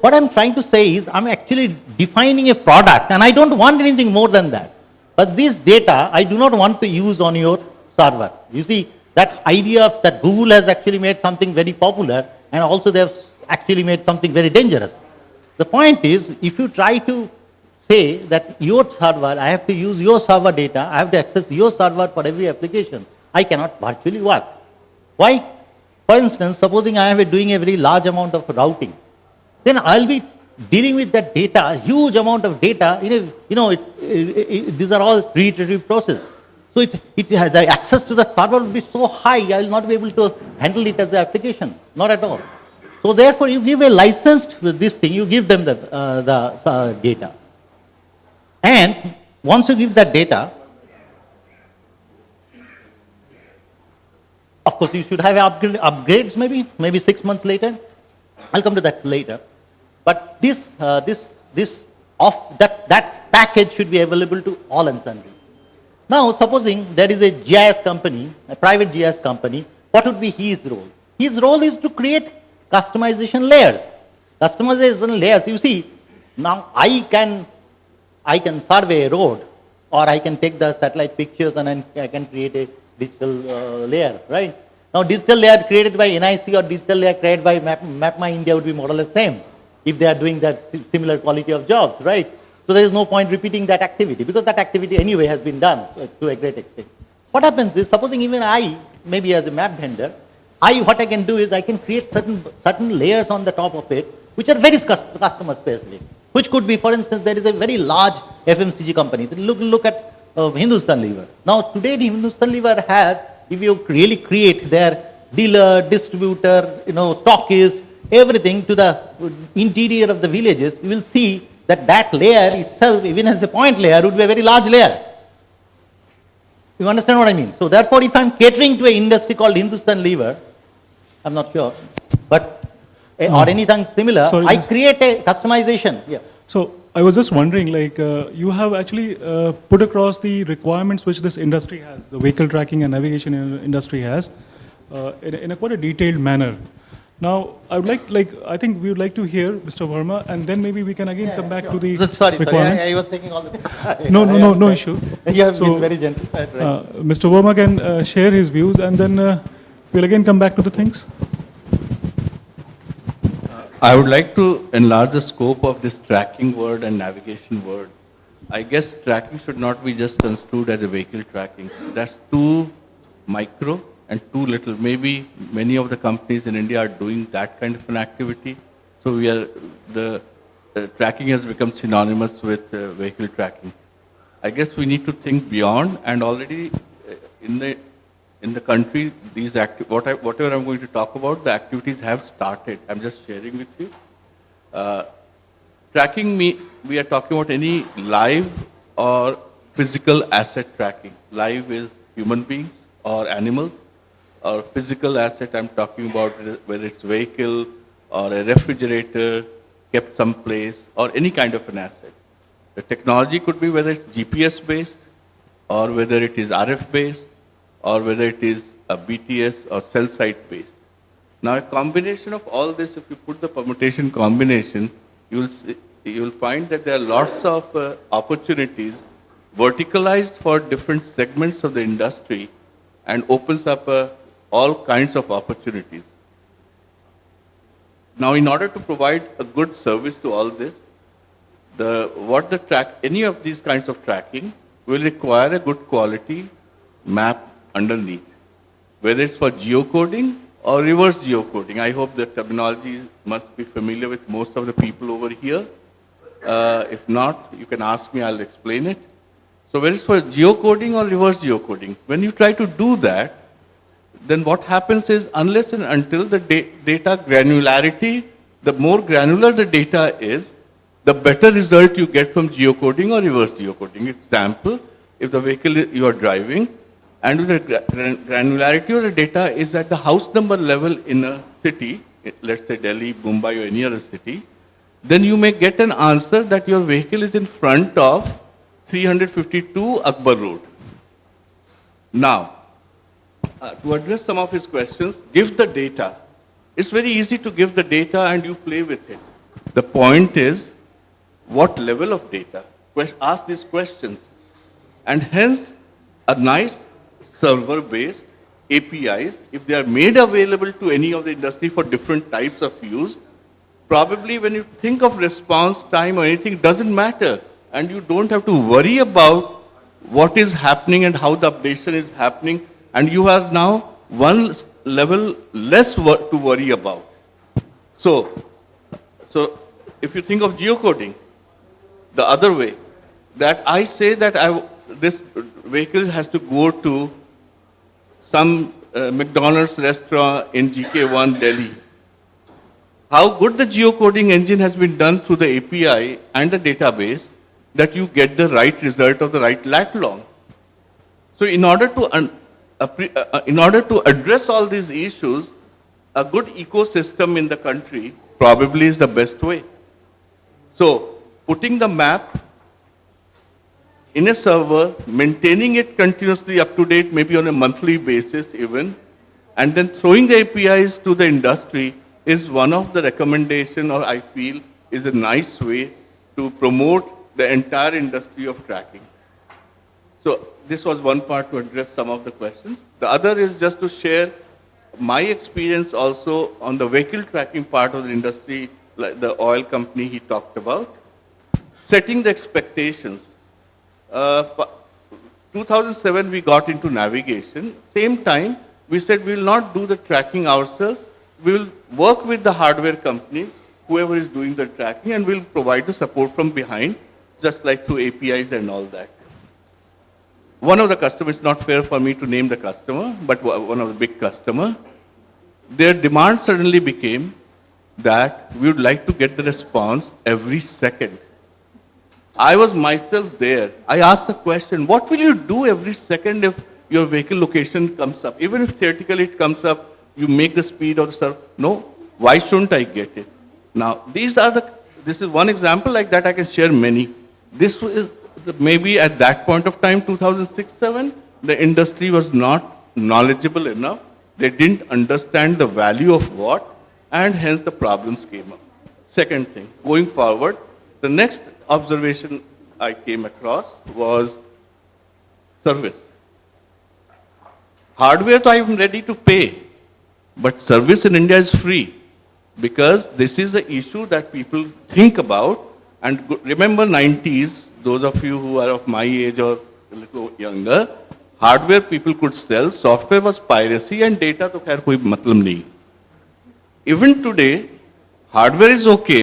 what I'm trying to say is I'm actually defining a product and I don't want anything more than that. But this data I do not want to use on your server. You see, that idea of that Google has actually made something very popular and also they have actually made something very dangerous. The point is, if you try to say that your server, I have to use your server data, I have to access your server for every application, I cannot virtually work. Why? For instance, supposing I am doing a very large amount of routing, then I'll be dealing with that data, huge amount of data, these are all reiterative process. So it has, the access to the server will be so high, I will not be able to handle it as an application, not at all. So therefore, you give a licensed with this thing, you give them the data. And once you give that data, of course, you should have upgrades maybe 6 months later. I'll come to that later. But that package should be available to all and sundry. Now, supposing there is a GIS company, a private GIS company, what would be his role? His role is to create customization layers. Customization layers, you see, now I can survey a road, or I can take the satellite pictures and I can create a digital layer, right? Now, digital layer created by NIC or digital layer created by MapMyIndia would be more or less same if they are doing that similar quality of jobs, right? So there is no point repeating that activity because that activity anyway has been done to a great extent. What happens is, supposing even I, maybe as a map vendor, what I can do is I can create certain layers on the top of it, which are very customer specific, which could be, for instance, there is a very large FMCG company. Look at Hindustan Lever. Now, today Hindustan Lever has, if you really create their dealer, distributor, stockist, everything to the interior of the villages, you will see that layer itself, even as a point layer, would be a very large layer. You understand what I mean? So therefore, if I'm catering to an industry called Hindustan Lever, I'm not sure, but or anything similar, sorry, I create a customization. Yeah. So I was just wondering, you have actually put across the requirements which this industry has, the vehicle tracking and navigation industry has, in a quite a detailed manner. Now, I would I think we would like to hear Mr. Verma, and then maybe we can again come back to the requirements. I was thinking all the time. No issues. You have been very gentle. Right. Mr. Verma can share his views, and then we'll again come back to the things. I would like to enlarge the scope of this tracking word and navigation word. I guess tracking should not be just construed as a vehicle tracking. That's too micro and too little. Maybe many of the companies in India are doing that kind of an activity. So the tracking has become synonymous with vehicle tracking. I guess we need to think beyond, and already in the country, these whatever I'm going to talk about, the activities have started. I'm just sharing with you. Tracking, we are talking about any live or physical asset tracking. Live is human beings or animals, or physical asset, I'm talking about whether it's vehicle or a refrigerator kept someplace, or any kind of an asset. The technology could be whether it's GPS based, or whether it is RF based, or whether it is a BTS or cell site based. Now, a combination of all this, if you put the permutation combination, you will find that there are lots of opportunities verticalized for different segments of the industry, and opens up all kinds of opportunities. Now, in order to provide a good service to all this, any of these kinds of tracking will require a good quality map underneath, whether it's for geocoding or reverse geocoding. I hope the terminology must be familiar with most of the people over here. If not, you can ask me, I'll explain it. So whether it's for geocoding or reverse geocoding, when you try to do that, then what happens is, unless and until the data granularity, the more granular the data is, the better result you get from geocoding or reverse geocoding. Example, if the vehicle you are driving, and the granularity of the data is at the house number level in a city, let's say Delhi, Mumbai, or any other city, then you may get an answer that your vehicle is in front of 352 Akbar Road. Now, to address some of his questions, give the data. It's very easy to give the data and you play with it. The point is, what level of data? Ask these questions. And hence, a nice server-based APIs, if they are made available to any of the industry for different types of use, probably when you think of response time or anything, it doesn't matter. And you don't have to worry about what is happening and how the updation is happening. And you are now one level less to worry about. So if you think of geocoding, the other way, that I say that this vehicle has to go to some McDonald's restaurant in GK1 Delhi. How good the geocoding engine has been done through the API and the database that you get the right result of the right lat long. So in order to address all these issues, a good ecosystem in the country probably is the best way. So putting the map in a server, maintaining it continuously up to date, maybe on a monthly basis even, and then throwing the APIs to the industry is one of the recommendation, or I feel is a nice way to promote the entire industry of tracking. So this was one part to address some of the questions. The other is just to share my experience also on the vehicle tracking part of the industry, like the oil company he talked about. Setting the expectations. 2007 we got into navigation. Same time we said we will not do the tracking ourselves. We will work with the hardware companies, whoever is doing the tracking, and we'll provide the support from behind, just like through APIs and all that. One of the customers, it's not fair for me to name the customer, but one of the big customer, their demand suddenly became that we would like to get the response every second. I was myself there. I asked the question, what will you do every second if your vehicle location comes up? Even if theoretically it comes up, you make the speed of the server. No, why shouldn't I get it? Now, this is one example like that. I can share many. This is maybe at that point of time, 2006-07, the industry was not knowledgeable enough. They didn't understand the value of what, and hence the problems came up. Second thing, going forward, the next observation I came across was service. Hardware, I am ready to pay, but service in India is free, because this is the issue that people think about. And remember 90s, those of you who are of my age or a little younger, hardware people could sell, software was piracy, and data to khair koi matlab nahi. Even today, hardware is okay.